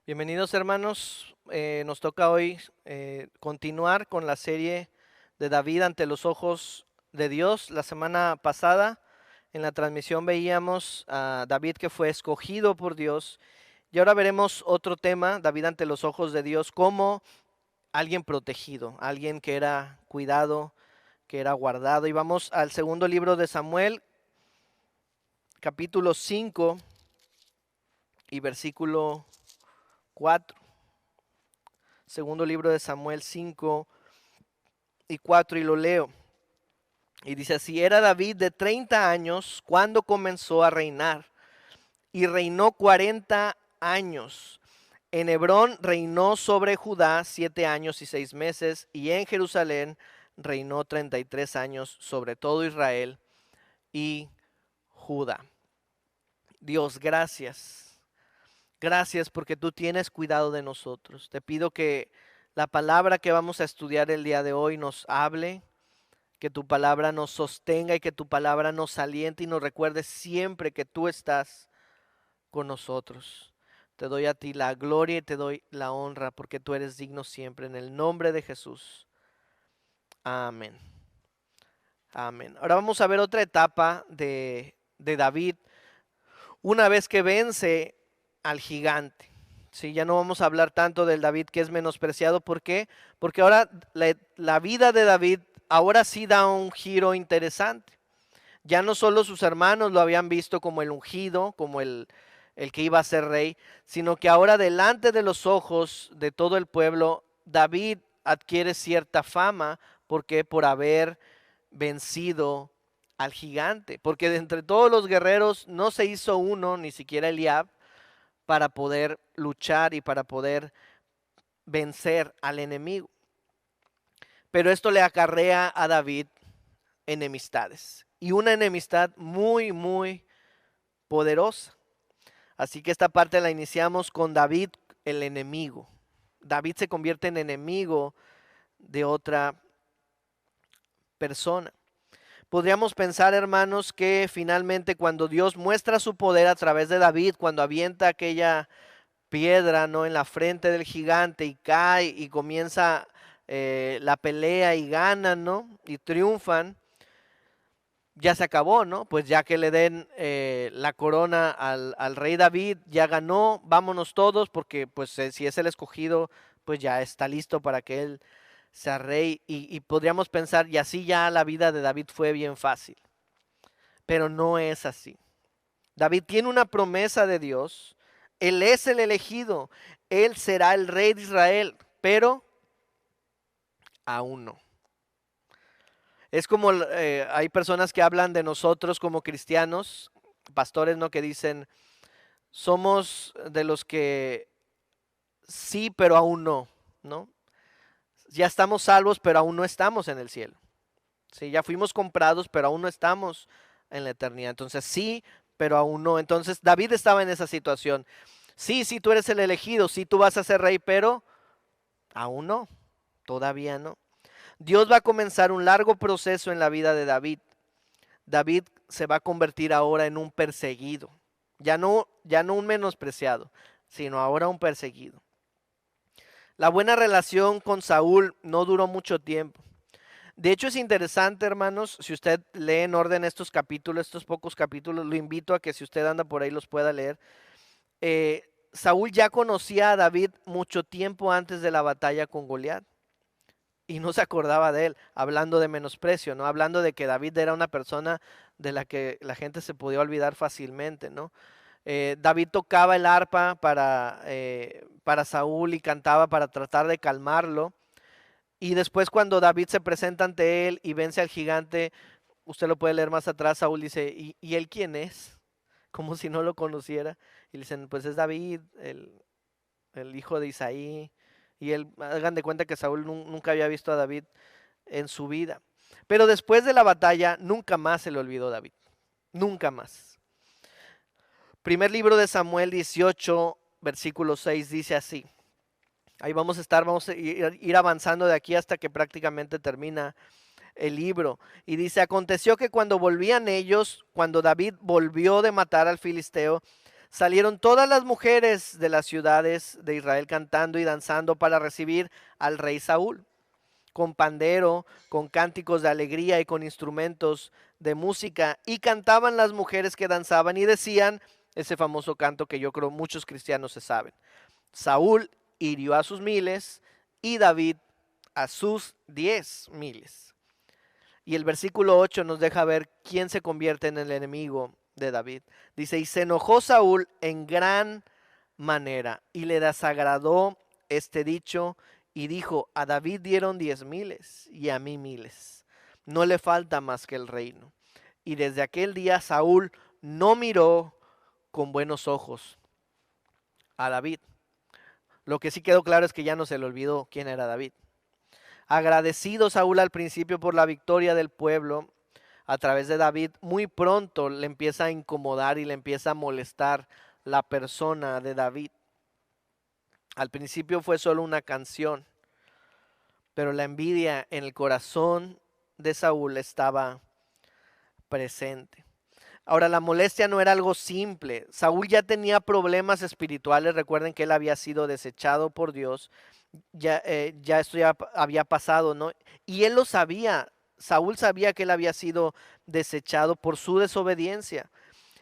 Bienvenidos hermanos, nos toca hoy continuar con la serie de David ante los ojos de Dios. La semana pasada en la transmisión veíamos a David que fue escogido por Dios y ahora veremos otro tema, David ante los ojos de Dios, como alguien protegido, alguien que era cuidado, que era guardado. Y vamos al segundo libro de Samuel, capítulo 5 y versículo 4. Segundo libro de Samuel 5 y 4 y lo leo. Y dice así: era David de 30 años cuando comenzó a reinar y reinó 40 años. En Hebrón reinó sobre Judá 7 años y 6 meses y en Jerusalén reinó 33 años sobre todo Israel y Judá. Dios, gracias. Gracias porque tú tienes cuidado de nosotros. Te pido que la palabra que vamos a estudiar el día de hoy nos hable, que tu palabra nos sostenga y que tu palabra nos aliente y nos recuerde siempre que tú estás con nosotros. Te doy a ti la gloria y te doy la honra porque tú eres digno siempre. En el nombre de Jesús. Amén. Amén. Ahora vamos a ver otra etapa de David una vez que vence al gigante. Sí, ya no vamos a hablar tanto del David que es menospreciado. ¿Por qué? Porque ahora la vida de David ahora sí da un giro interesante. Ya no solo sus hermanos lo habían visto como el ungido, como el que iba a ser rey, sino que ahora delante de los ojos de todo el pueblo, David adquiere cierta fama. Porque por haber vencido al gigante. Porque de entre todos los guerreros no se hizo uno, ni siquiera Eliab, para poder luchar y para poder vencer al enemigo. Pero esto le acarrea a David enemistades. Y una enemistad muy, muy poderosa. Así que esta parte la iniciamos con David, el enemigo. David se convierte en enemigo de otra persona. Podríamos pensar, hermanos, que finalmente cuando Dios muestra su poder a través de David, cuando avienta aquella piedra, ¿no?, en la frente del gigante y cae y comienza la pelea y ganan, ¿no?, y triunfan, ya se acabó, ¿no? Pues ya que le den la corona al rey David, ya ganó, vámonos todos, porque pues si es el escogido, pues ya está listo para que él sea rey. Y podríamos pensar, y así ya la vida de David fue bien fácil. Pero no es así. David tiene una promesa de Dios. Él es el elegido. Él será el rey de Israel. Pero aún no. Es como hay personas que hablan de nosotros como cristianos, pastores, ¿no?, que dicen, somos de los que sí, pero aún no, ¿no? Ya estamos salvos, pero aún no estamos en el cielo. Sí, ya fuimos comprados, pero aún no estamos en la eternidad. Entonces sí, pero aún no. Entonces David estaba en esa situación. Sí, sí, tú eres el elegido, sí, tú vas a ser rey, pero aún no, todavía no. Dios va a comenzar un largo proceso en la vida de David. David se va a convertir ahora en un perseguido. Ya no un menospreciado, sino ahora un perseguido. La buena relación con Saúl no duró mucho tiempo. De hecho es interesante, hermanos, si usted lee en orden estos capítulos, estos pocos capítulos, lo invito a que si usted anda por ahí los pueda leer. Saúl ya conocía a David mucho tiempo antes de la batalla con Goliat y no se acordaba de él, hablando de menosprecio, ¿no? Hablando de que David era una persona de la que la gente se podía olvidar fácilmente, ¿no? David tocaba el arpa para Saúl y cantaba para tratar de calmarlo. Y después cuando David se presenta ante él y vence al gigante, usted lo puede leer más atrás, Saúl dice, ¿y él quién es? Como si no lo conociera. Y le dicen, pues es David, el hijo de Isaí. Y él, hagan de cuenta que Saúl nunca había visto a David en su vida. Pero después de la batalla, nunca más se le olvidó David. Nunca más. Primer libro de Samuel 18, versículo 6 dice así. Ahí vamos a ir avanzando de aquí hasta que prácticamente termina el libro. Y dice, aconteció que cuando volvían ellos, cuando David volvió de matar al filisteo, Salieron todas las mujeres de las ciudades de Israel cantando y danzando para recibir al rey Saúl, con pandero, con cánticos de alegría y con instrumentos de música. Y cantaban las mujeres que danzaban y decían ese famoso canto que yo creo muchos cristianos se saben. Saúl hirió a sus miles y David a sus 10,000. Y el versículo 8 nos deja ver quién se convierte en el enemigo de David. Dice, y se enojó Saúl en gran manera y le desagradó este dicho y dijo, a David dieron 10,000 y a mí 1,000. No le falta más que el reino. Y desde aquel día Saúl no miró con buenos ojos a David. Lo que sí quedó claro es que ya no se le olvidó quién era David. Agradecido Saúl al principio por la victoria del pueblo a través de David, muy pronto le empieza a incomodar y le empieza a molestar la persona de David. Al principio fue solo una canción, pero la envidia en el corazón de Saúl estaba presente. Ahora, la molestia no era algo simple. Saúl ya tenía problemas espirituales. Recuerden que él había sido desechado por Dios. Ya esto ya había pasado, ¿no? Y él lo sabía. Saúl sabía que él había sido desechado por su desobediencia.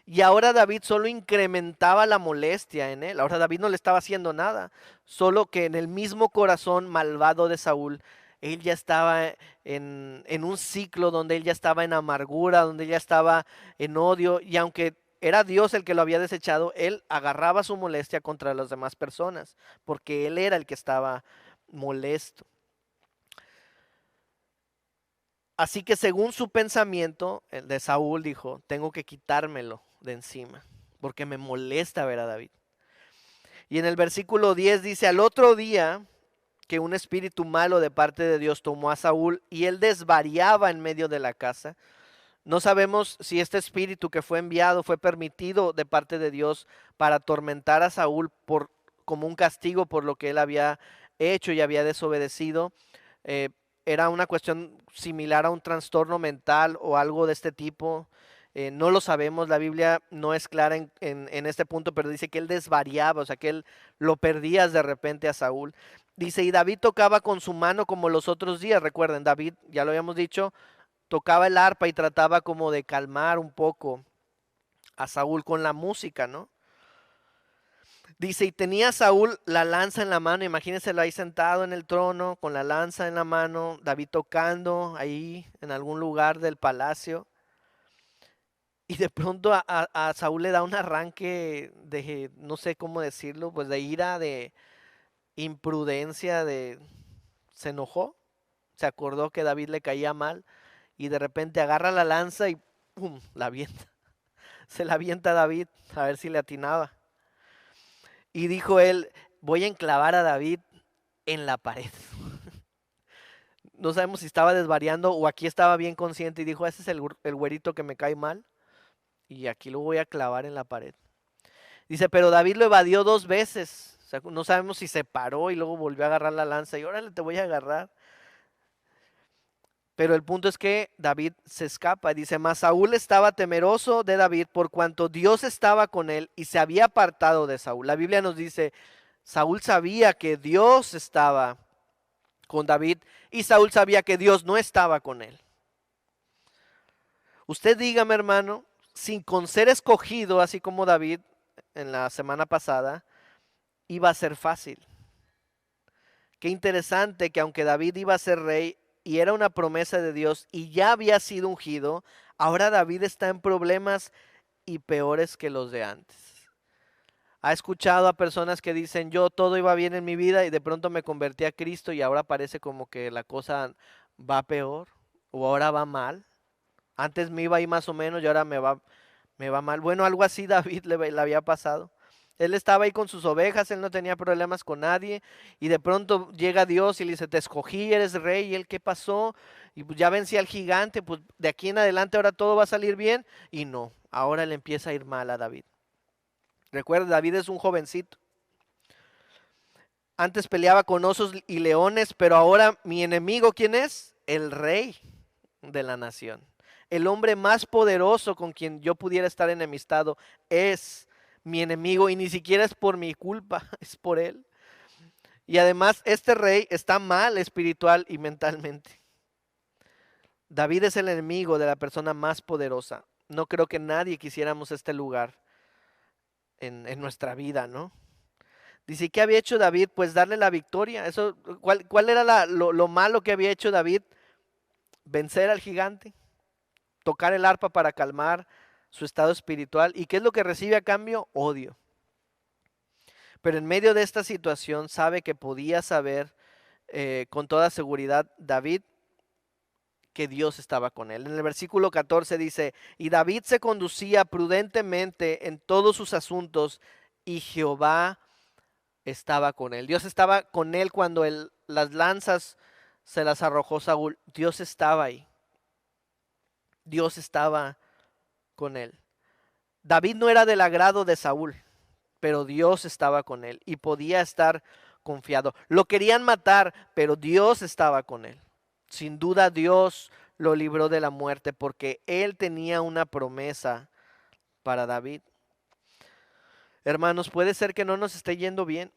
Y ahora David solo incrementaba la molestia en él. Ahora David no le estaba haciendo nada. Solo que en el mismo corazón malvado de Saúl, él ya estaba en un ciclo donde él ya estaba en amargura, donde él ya estaba en odio. Y aunque era Dios el que lo había desechado, él agarraba su molestia contra las demás personas, porque él era el que estaba molesto. Así que según su pensamiento, el de Saúl dijo, tengo que quitármelo de encima, porque me molesta ver a David. Y en el versículo 10 dice, al otro día que un espíritu malo de parte de Dios tomó a Saúl y él desvariaba en medio de la casa. No sabemos si este espíritu que fue enviado fue permitido de parte de Dios para atormentar a Saúl como un castigo por lo que él había hecho y había desobedecido. Eh, Era una cuestión similar a un trastorno mental o algo de este tipo. No lo sabemos, la Biblia no es clara en este punto, pero dice que él desvariaba, o sea que él lo perdías de repente a Saúl. Dice, y David tocaba con su mano como los otros días. Recuerden, David, ya lo habíamos dicho, tocaba el arpa y trataba como de calmar un poco a Saúl con la música, ¿no? Dice, y tenía Saúl la lanza en la mano, imagínenselo ahí sentado en el trono, con la lanza en la mano, David tocando ahí en algún lugar del palacio. Y de pronto a Saúl le da un arranque de, no sé cómo decirlo, pues de ira, de imprudencia, se enojó, se acordó que David le caía mal y de repente agarra la lanza y ¡pum! La avienta. Se la avienta a David a ver si le atinaba. Y dijo él, voy a enclavar a David en la pared. No sabemos si estaba desvariando o aquí estaba bien consciente y dijo, ese es el güerito que me cae mal y aquí lo voy a clavar en la pared. Dice, pero David lo evadió 2 veces. O sea, no sabemos si se paró y luego volvió a agarrar la lanza y órale, te voy a agarrar. Pero el punto es que David se escapa. Dice, mas Saúl estaba temeroso de David por cuanto Dios estaba con él y se había apartado de Saúl. La Biblia nos dice, Saúl sabía que Dios estaba con David y Saúl sabía que Dios no estaba con él. Usted dígame, hermano, sin con ser escogido, así como David en la semana pasada, iba a ser fácil. Qué interesante que aunque David iba a ser rey y era una promesa de Dios y ya había sido ungido, ahora David está en problemas y peores que los de antes. Ha escuchado a personas que dicen, yo todo iba bien en mi vida y de pronto me convertí a Cristo y ahora parece como que la cosa va peor o ahora va mal. Antes me iba ahí más o menos y ahora me va mal. Bueno, algo así David le había pasado. Él estaba ahí con sus ovejas, él no tenía problemas con nadie y de pronto llega Dios y le dice, te escogí, eres rey. ¿Y él qué pasó? Y pues ya vencí al gigante, pues de aquí en adelante ahora todo va a salir bien. Y no, ahora le empieza a ir mal a David. Recuerda, David es un jovencito. Antes peleaba con osos y leones, pero ahora mi enemigo, ¿quién es? El rey de la nación. El hombre más poderoso con quien yo pudiera estar enemistado es mi enemigo y ni siquiera es por mi culpa, es por él. Y además este rey está mal espiritual y mentalmente. David es el enemigo de la persona más poderosa. No creo que nadie quisiéramos este lugar en nuestra vida, ¿no? Dice, ¿qué había hecho David? Pues darle la victoria. Eso, ¿cuál era lo malo que había hecho David? Vencer al gigante, tocar el arpa para calmar su estado espiritual. ¿Y qué es lo que recibe a cambio? Odio. Pero en medio de esta situación sabe que podía saber con toda seguridad David que Dios estaba con él. En el versículo 14 dice, y David se conducía prudentemente en todos sus asuntos y Jehová estaba con él. Dios estaba con él cuando las lanzas se las arrojó Saúl. Dios estaba ahí. Dios estaba con él. David no era del agrado de Saúl, pero Dios estaba con él y podía estar confiado. Lo querían matar, pero Dios estaba con él. Sin duda Dios lo libró de la muerte porque él tenía una promesa para David. Hermanos, puede ser que no nos esté yendo bien.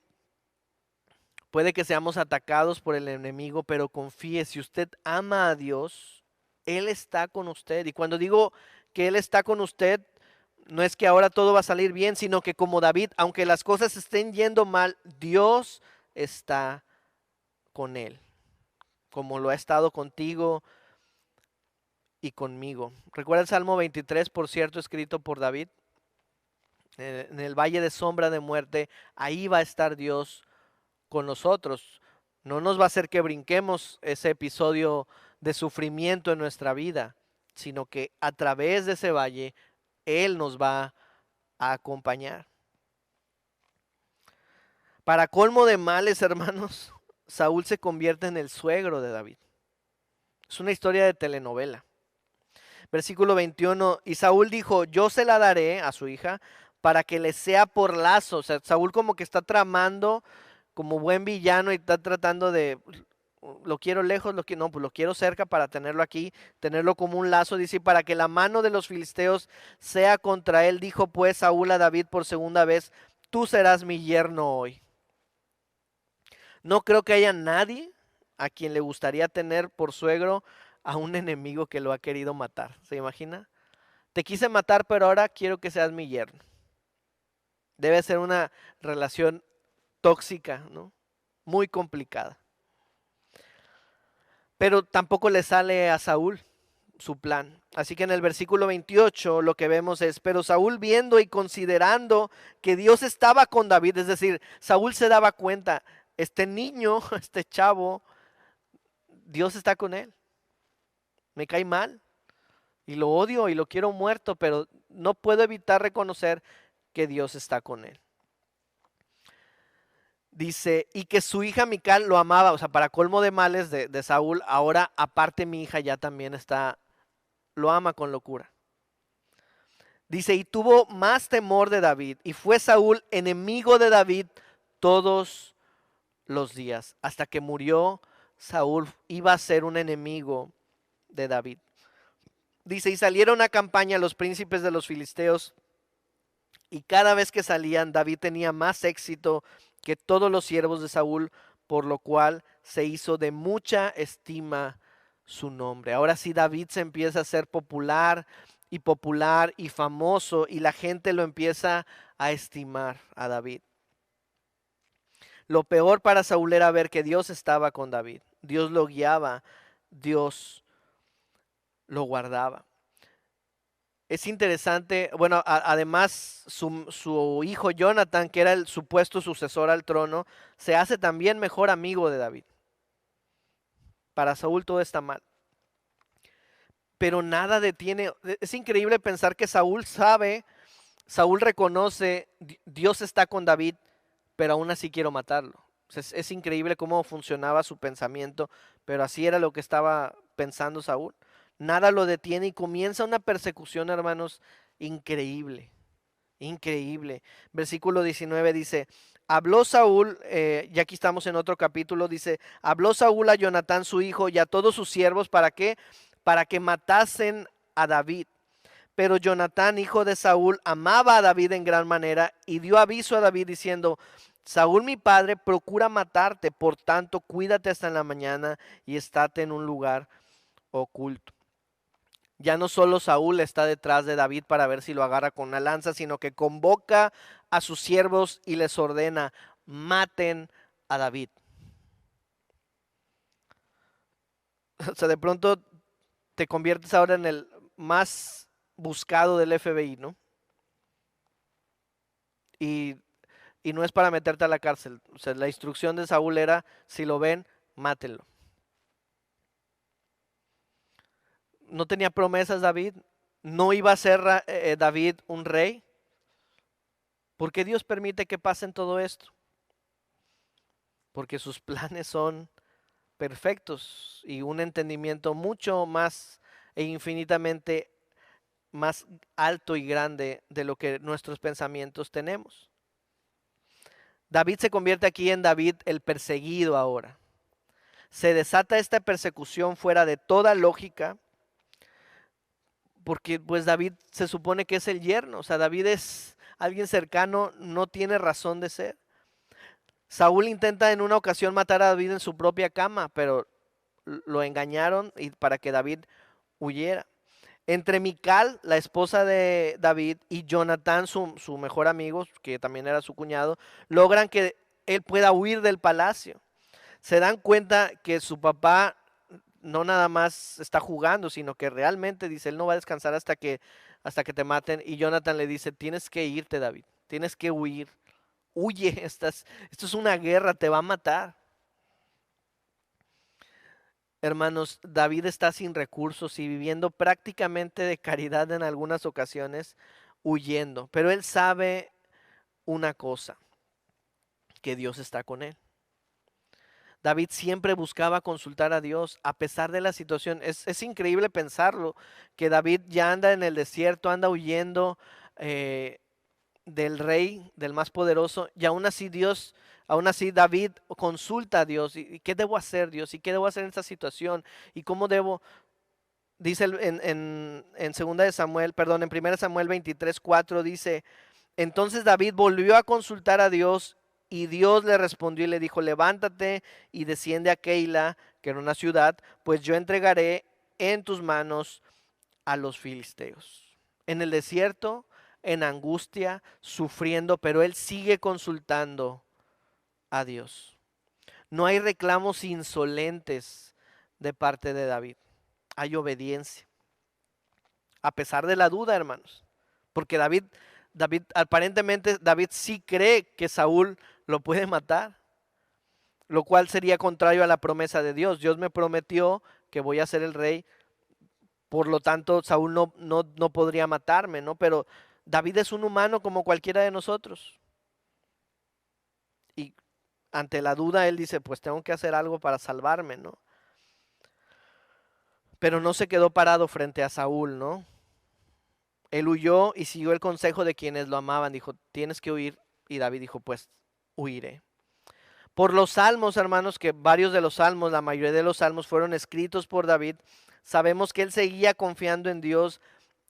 Puede que seamos atacados por el enemigo, pero confíe, si usted ama a Dios, Él está con usted. Y cuando digo que Él está con usted, no es que ahora todo va a salir bien, sino que como David, aunque las cosas estén yendo mal, Dios está con Él, como lo ha estado contigo y conmigo. ¿Recuerda el Salmo 23, por cierto, escrito por David? En el valle de sombra de muerte, ahí va a estar Dios con nosotros. No nos va a hacer que brinquemos ese episodio de sufrimiento en nuestra vida, sino que a través de ese valle, Él nos va a acompañar. Para colmo de males, hermanos, Saúl se convierte en el suegro de David. Es una historia de telenovela. Versículo 21, y Saúl dijo, yo se la daré a su hija para que le sea por lazo. O sea, Saúl como que está tramando como buen villano y está tratando de, lo quiero lejos, pues lo quiero cerca para tenerlo aquí, tenerlo como un lazo, dice, para que la mano de los filisteos sea contra él, dijo pues Saúl a David por segunda vez, tú serás mi yerno hoy. No creo que haya nadie a quien le gustaría tener por suegro a un enemigo que lo ha querido matar, ¿se imagina? Te quise matar, pero ahora quiero que seas mi yerno. Debe ser una relación tóxica, ¿no? Muy complicada. Pero tampoco le sale a Saúl su plan. Así que en el versículo 28 lo que vemos es, pero Saúl viendo y considerando que Dios estaba con David, es decir, Saúl se daba cuenta, este niño, este chavo, Dios está con él. Me cae mal y lo odio y lo quiero muerto, pero no puedo evitar reconocer que Dios está con él. Dice, y que su hija Mical lo amaba, o sea, para colmo de males de Saúl, ahora aparte mi hija ya también lo ama con locura. Dice, y tuvo más temor de David, y fue Saúl enemigo de David todos los días. Hasta que murió, Saúl iba a ser un enemigo de David. Dice, y salieron a campaña los príncipes de los filisteos, y cada vez que salían, David tenía más éxito que todos los siervos de Saúl, por lo cual se hizo de mucha estima su nombre. Ahora sí, David se empieza a ser popular y famoso, y la gente lo empieza a estimar a David. Lo peor para Saúl era ver que Dios estaba con David. Dios lo guiaba, Dios lo guardaba. Es interesante, bueno, además su hijo Jonathan, que era el supuesto sucesor al trono, se hace también mejor amigo de David. Para Saúl todo está mal. Pero nada detiene, es increíble pensar que Saúl reconoce, Dios está con David, pero aún así quiero matarlo. Es increíble cómo funcionaba su pensamiento, pero así era lo que estaba pensando Saúl. Nada lo detiene y comienza una persecución, hermanos, increíble, increíble. Versículo 19 dice, habló Saúl, y aquí estamos en otro capítulo, dice, habló Saúl a Jonatán su hijo y a todos sus siervos, ¿para qué? Para que matasen a David. Pero Jonatán, hijo de Saúl, amaba a David en gran manera y dio aviso a David diciendo: Saúl mi padre procura matarte, por tanto cuídate hasta en la mañana y estate en un lugar oculto. Ya no solo Saúl está detrás de David para ver si lo agarra con una lanza, sino que convoca a sus siervos y les ordena: maten a David. O sea, de pronto te conviertes ahora en el más buscado del FBI, ¿no? Y, y no es para meterte a la cárcel. O sea, la instrucción de Saúl era: si lo ven, mátenlo. No tenía promesas David, no iba a ser David un rey. ¿Por qué Dios permite que pasen todo esto? Porque sus planes son perfectos y un entendimiento mucho más e infinitamente más alto y grande de lo que nuestros pensamientos tenemos. David se convierte aquí en David el perseguido ahora. Se desata esta persecución fuera de toda lógica, porque pues David se supone que es el yerno, o sea, David es alguien cercano, no tiene razón de ser. Saúl intenta en una ocasión matar a David en su propia cama, pero lo engañaron y para que David huyera. Entre Mical, la esposa de David, y Jonatán, su mejor amigo, que también era su cuñado, logran que él pueda huir del palacio. Se dan cuenta que su papá no nada más está jugando, sino que realmente dice: él no va a descansar hasta que te maten. Y Jonathan le dice: tienes que irte, David, tienes que huir. Huye, esto es una guerra, te va a matar. Hermanos, David está sin recursos y viviendo prácticamente de caridad en algunas ocasiones, huyendo. Pero él sabe una cosa: que Dios está con él. David siempre buscaba consultar a Dios a pesar de la situación. Es increíble pensarlo, que David ya anda en el desierto, anda huyendo del rey, del más poderoso, y aún así David consulta a Dios. ¿Y qué debo hacer, Dios? ¿Y qué debo hacer en esta situación? ¿Y cómo debo? Dice en segunda de Samuel, perdón, en 1 Samuel 23:4 dice: entonces David volvió a consultar a Dios y Dios le respondió y le dijo: levántate y desciende a Keila, que era una ciudad, pues yo entregaré en tus manos a los filisteos. En el desierto, en angustia, sufriendo, pero él sigue consultando a Dios. No hay reclamos insolentes de parte de David. Hay obediencia. A pesar de la duda, hermanos. Porque aparentemente David sí cree que Saúl lo puede matar, lo cual sería contrario a la promesa de Dios. Dios me prometió que voy a ser el rey, por lo tanto Saúl no podría matarme, ¿no? Pero David es un humano como cualquiera de nosotros. Y ante la duda él dice: pues tengo que hacer algo para salvarme, ¿no? Pero no se quedó parado frente a Saúl, ¿no? Él huyó y siguió el consejo de quienes lo amaban. Dijo: tienes que huir. Y David dijo: pues huiré. Por los salmos, hermanos, que varios de los salmos, la mayoría de los salmos fueron escritos por David, sabemos que él seguía confiando en Dios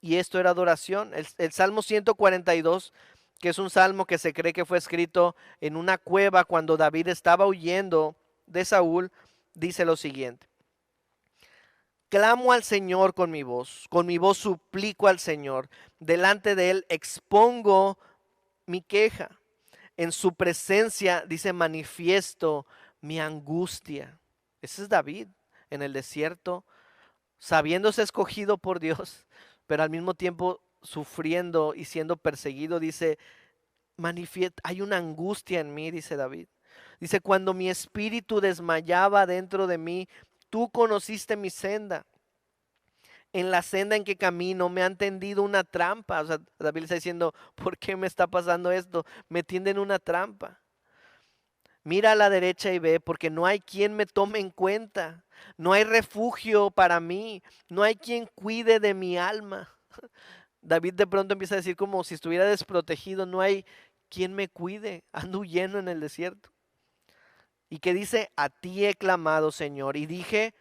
y esto era adoración. El Salmo 142, que es un salmo que se cree que fue escrito en una cueva cuando David estaba huyendo de Saúl, dice lo siguiente: clamo al Señor con mi voz suplico al Señor, delante de él expongo mi queja. En su presencia, dice, manifiesto mi angustia. Ese es David en el desierto, sabiéndose escogido por Dios, pero al mismo tiempo sufriendo y siendo perseguido. Dice: hay una angustia en mí, dice David. Dice: cuando mi espíritu desmayaba dentro de mí, tú conociste mi senda. En la senda en que camino me han tendido una trampa. O sea, David está diciendo: ¿por qué me está pasando esto? Me tienden una trampa. Mira a la derecha y ve, porque no hay quien me tome en cuenta. No hay refugio para mí. No hay quien cuide de mi alma. David de pronto empieza a decir como si estuviera desprotegido. No hay quien me cuide. Ando huyendo en el desierto. Y que dice: a ti he clamado, Señor. Y dije: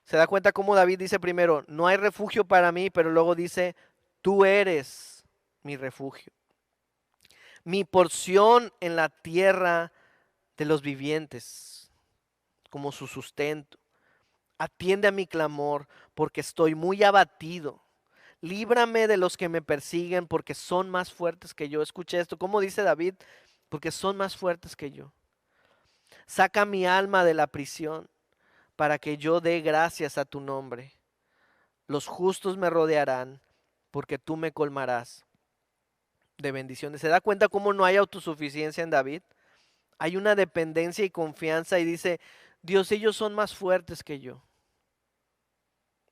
Se da cuenta cómo David dice primero, no hay refugio para mí, pero luego dice, tú eres mi refugio, mi porción en la tierra de los vivientes, como su sustento. Atiende a mi clamor, porque estoy muy abatido. Líbrame de los que me persiguen, porque son más fuertes que yo. Escuche esto, ¿cómo dice David? Porque son más fuertes que yo. Saca mi alma de la prisión, para que yo dé gracias a tu nombre. Los justos me rodearán, porque tú me colmarás de bendiciones. ¿Se da cuenta cómo no hay autosuficiencia en David? Hay una dependencia y confianza y dice, Dios, ellos son más fuertes que yo.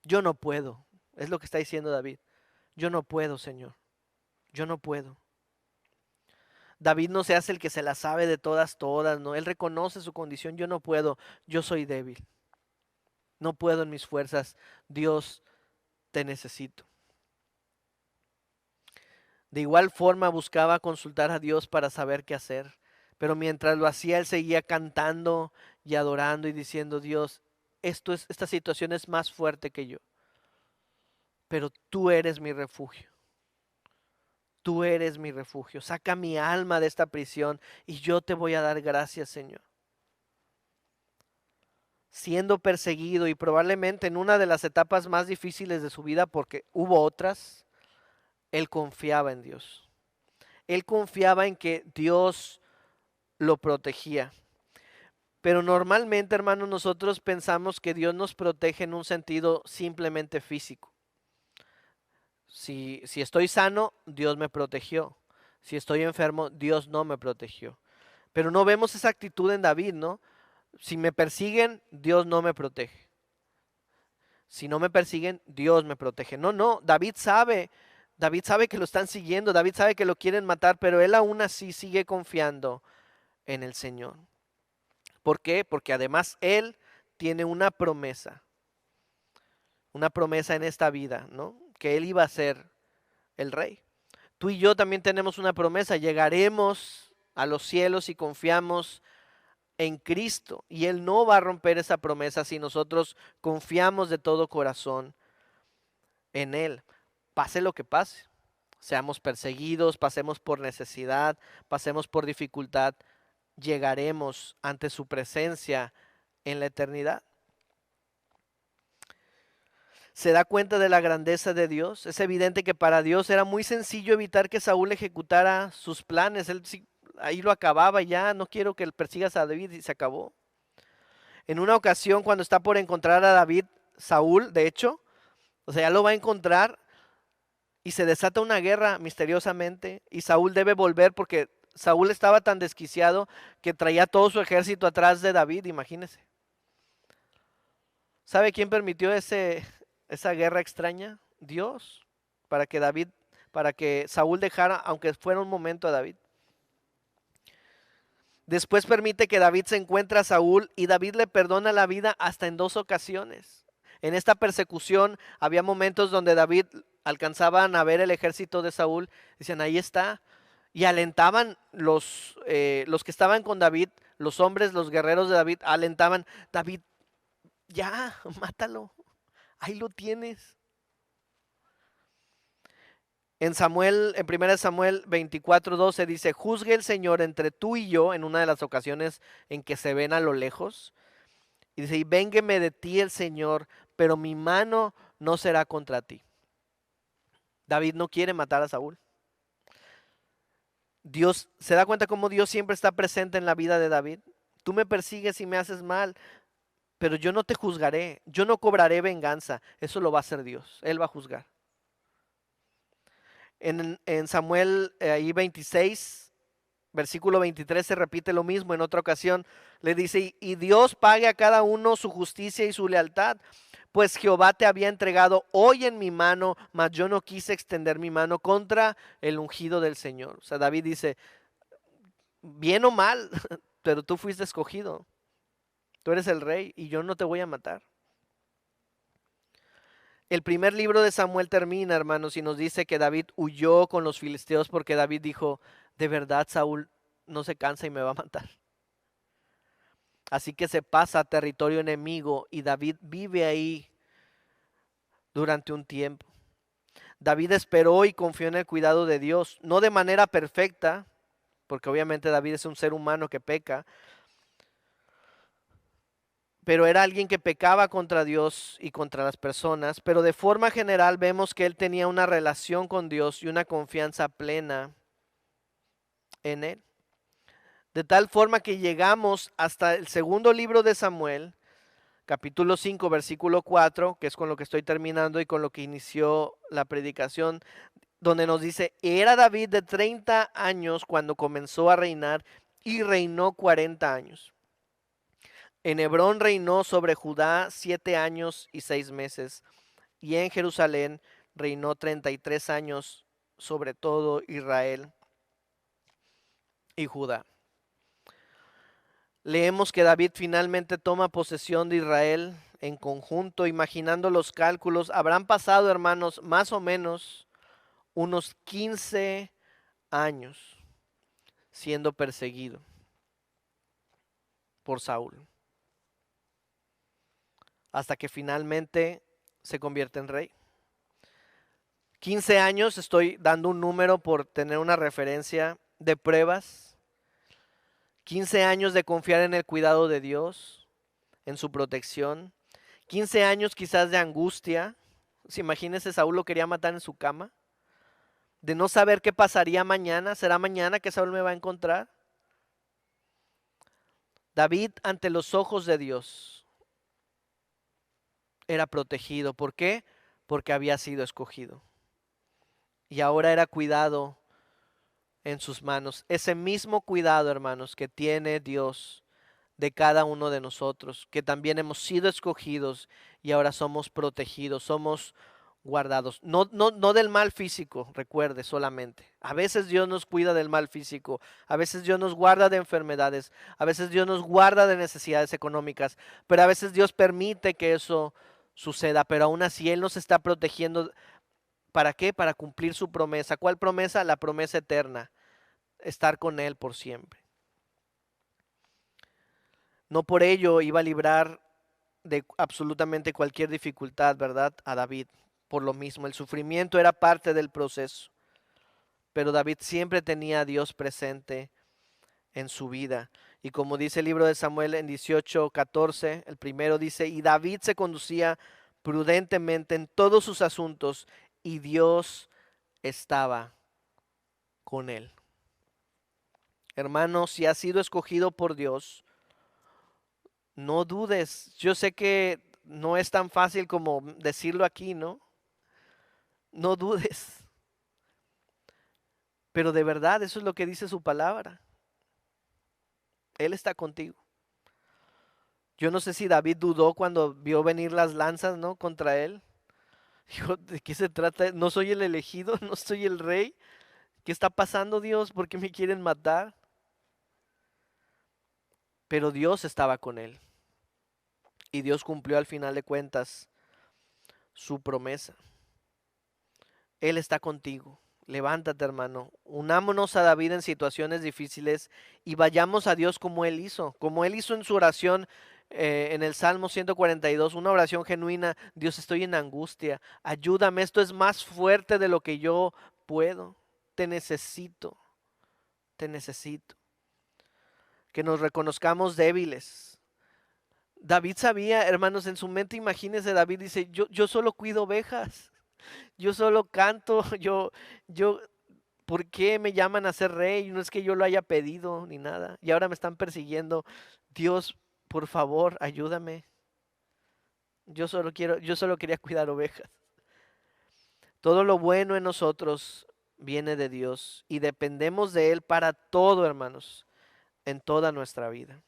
Yo no puedo. Es lo que está diciendo David. Yo no puedo, Señor. Yo no puedo. David no se hace el que se la sabe de todas, no. Él reconoce su condición. Yo no puedo. Yo soy débil. No puedo en mis fuerzas. Dios, te necesito. De igual forma buscaba consultar a Dios para saber qué hacer. Pero mientras lo hacía, él seguía cantando y adorando y diciendo, Dios, esta situación es más fuerte que yo. Pero tú eres mi refugio. Tú eres mi refugio. Saca mi alma de esta prisión y yo te voy a dar gracias, Señor. Siendo perseguido y probablemente en una de las etapas más difíciles de su vida, porque hubo otras, él confiaba en Dios. Él confiaba en que Dios lo protegía. Pero normalmente, hermanos, nosotros pensamos que Dios nos protege en un sentido simplemente físico. Si estoy sano, Dios me protegió. Si estoy enfermo, Dios no me protegió. Pero no vemos esa actitud en David, ¿no? Si me persiguen, Dios no me protege. Si no me persiguen, Dios me protege. No, David sabe que lo están siguiendo, David sabe que lo quieren matar, pero él aún así sigue confiando en el Señor. ¿Por qué? Porque además él tiene una promesa en esta vida, ¿no? Que él iba a ser el rey. Tú y yo también tenemos una promesa, llegaremos a los cielos y confiamos en Cristo. Y Él no va a romper esa promesa si nosotros confiamos de todo corazón en Él. Pase lo que pase, seamos perseguidos, pasemos por necesidad, pasemos por dificultad, llegaremos ante su presencia en la eternidad. ¿Se da cuenta de la grandeza de Dios? Es evidente que para Dios era muy sencillo evitar que Saúl ejecutara sus planes. Él ahí lo acababa ya, no quiero que persigas a David y se acabó. En una ocasión cuando está por encontrar a David, Saúl, de hecho, o sea, ya lo va a encontrar y se desata una guerra misteriosamente y Saúl debe volver porque Saúl estaba tan desquiciado que traía todo su ejército atrás de David, imagínese. ¿Sabe quién permitió esa guerra extraña? Dios, para que Saúl dejara, aunque fuera un momento, a David. Después permite que David se encuentre a Saúl y David le perdona la vida hasta en 2 ocasiones. En esta persecución había momentos donde David alcanzaban a ver el ejército de Saúl, dicen ahí está, y alentaban los que estaban con David, los hombres, los guerreros de David, alentaban, David, ya, mátalo, ahí lo tienes. En 1 Samuel 24:12 dice, juzgue el Señor entre tú y yo, en una de las ocasiones en que se ven a lo lejos. Y dice, y véngueme de ti el Señor, pero mi mano no será contra ti. David no quiere matar a Saúl. Dios, ¿se da cuenta cómo Dios siempre está presente en la vida de David? Tú me persigues y me haces mal, pero yo no te juzgaré, yo no cobraré venganza. Eso lo va a hacer Dios, Él va a juzgar. En Samuel ahí 26, versículo 23 se repite lo mismo. En otra ocasión le dice, y Dios pague a cada uno su justicia y su lealtad, pues Jehová te había entregado hoy en mi mano, mas yo no quise extender mi mano contra el ungido del Señor. O sea, David dice, bien o mal, pero tú fuiste escogido, tú eres el rey y yo no te voy a matar. El primer libro de Samuel termina, hermanos, y nos dice que David huyó con los filisteos porque David dijo, de verdad Saúl no se cansa y me va a matar. Así que se pasa a territorio enemigo y David vive ahí durante un tiempo. David esperó y confió en el cuidado de Dios, no de manera perfecta, porque obviamente David es un ser humano que peca, pero era alguien que pecaba contra Dios y contra las personas, pero de forma general vemos que él tenía una relación con Dios y una confianza plena en él. De tal forma que llegamos hasta el segundo libro de Samuel, capítulo 5, versículo 4, que es con lo que estoy terminando y con lo que inició la predicación, donde nos dice, era David de 30 años cuando comenzó a reinar y reinó 40 años. En Hebrón reinó sobre Judá 7 años y 6 meses, y en Jerusalén reinó 33 años sobre todo Israel y Judá. Leemos que David finalmente toma posesión de Israel en conjunto, imaginando los cálculos. Habrán pasado, hermanos, más o menos unos 15 años siendo perseguido por Saúl, hasta que finalmente se convierte en rey. 15 años, estoy dando un número por tener una referencia de pruebas. 15 años de confiar en el cuidado de Dios, en su protección. 15 años quizás de angustia. Si imagínense, Saúl lo quería matar en su cama. De no saber qué pasaría mañana. ¿Será mañana que Saúl me va a encontrar? David, ante los ojos de Dios, era protegido. ¿Por qué? Porque había sido escogido. Y ahora era cuidado en sus manos. Ese mismo cuidado, hermanos, que tiene Dios de cada uno de nosotros, que también hemos sido escogidos y ahora somos protegidos, somos guardados. No del mal físico, recuerde solamente. A veces Dios nos cuida del mal físico, a veces Dios nos guarda de enfermedades, a veces Dios nos guarda de necesidades económicas, pero a veces Dios permite que eso suceda, pero aún así Él nos está protegiendo. ¿Para qué? Para cumplir su promesa. ¿Cuál promesa? La promesa eterna, estar con Él por siempre. No por ello iba a librar de absolutamente cualquier dificultad, ¿verdad? A David. Por lo mismo, el sufrimiento era parte del proceso, pero David siempre tenía a Dios presente en su vida. Y como dice el libro de Samuel en 18:14, el primero dice, y David se conducía prudentemente en todos sus asuntos y Dios estaba con él. Hermano, si has sido escogido por Dios, no dudes. Yo sé que no es tan fácil como decirlo aquí, ¿no? No dudes. Pero de verdad, eso es lo que dice su palabra. Él está contigo. Yo no sé si David dudó cuando vio venir las lanzas, ¿no? Contra él. Dijo, ¿de qué se trata? ¿No soy el elegido? ¿No soy el rey? ¿Qué está pasando, Dios? ¿Por qué me quieren matar? Pero Dios estaba con él. Y Dios cumplió al final de cuentas su promesa. Él está contigo. Levántate, hermano. Unámonos a David en situaciones difíciles y vayamos a Dios como Él hizo en su oración en el Salmo 142, una oración genuina. Dios, estoy en angustia. Ayúdame, esto es más fuerte de lo que yo puedo. Te necesito, te necesito. Que nos reconozcamos débiles. David sabía, hermanos, en su mente, imagínense, David dice, yo solo cuido ovejas. Yo solo canto, yo, ¿por qué me llaman a ser rey? No es que yo lo haya pedido ni nada. Y ahora me están persiguiendo. Dios, por favor, ayúdame. Yo solo quería cuidar ovejas. Todo lo bueno en nosotros viene de Dios y dependemos de Él para todo, hermanos, en toda nuestra vida.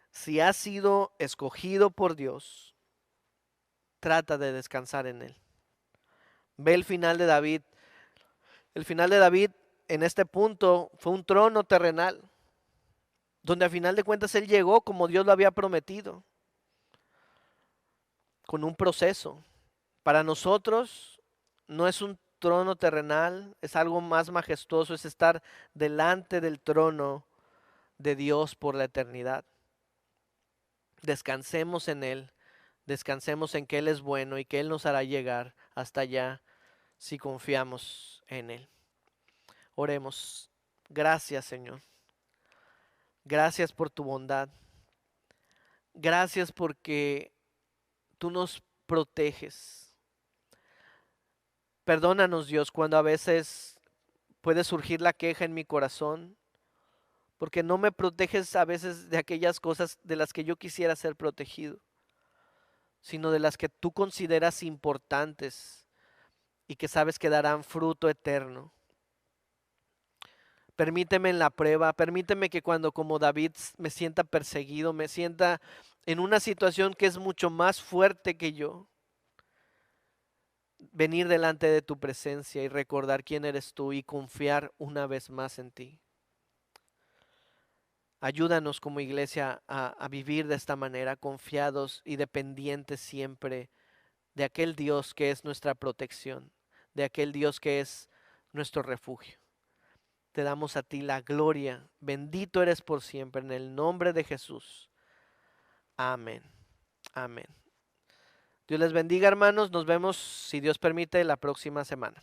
Si has sido escogido por Dios, trata de descansar en Él. Ve el final de David. El final de David en este punto fue un trono terrenal, donde a final de cuentas él llegó como Dios lo había prometido, con un proceso. Para nosotros no es un trono terrenal, es algo más majestuoso, es estar delante del trono de Dios por la eternidad. Descansemos en Él, descansemos en que Él es bueno y que Él nos hará llegar hasta allá si confiamos en Él. Oremos. Gracias, Señor. Gracias por tu bondad. Gracias porque tú nos proteges. Perdónanos, Dios, cuando a veces puede surgir la queja en mi corazón, porque no me proteges a veces de aquellas cosas de las que yo quisiera ser protegido, sino de las que tú consideras importantes y que sabes que darán fruto eterno. Permíteme en la prueba, permíteme que cuando como David me sienta perseguido, me sienta en una situación que es mucho más fuerte que yo, venir delante de tu presencia y recordar quién eres tú y confiar una vez más en ti. Ayúdanos como iglesia a vivir de esta manera, confiados y dependientes siempre de aquel Dios que es nuestra protección, de aquel Dios que es nuestro refugio. Te damos a ti la gloria, bendito eres por siempre, en el nombre de Jesús. Amén, amén. Dios les bendiga, hermanos, nos vemos, si Dios permite, la próxima semana.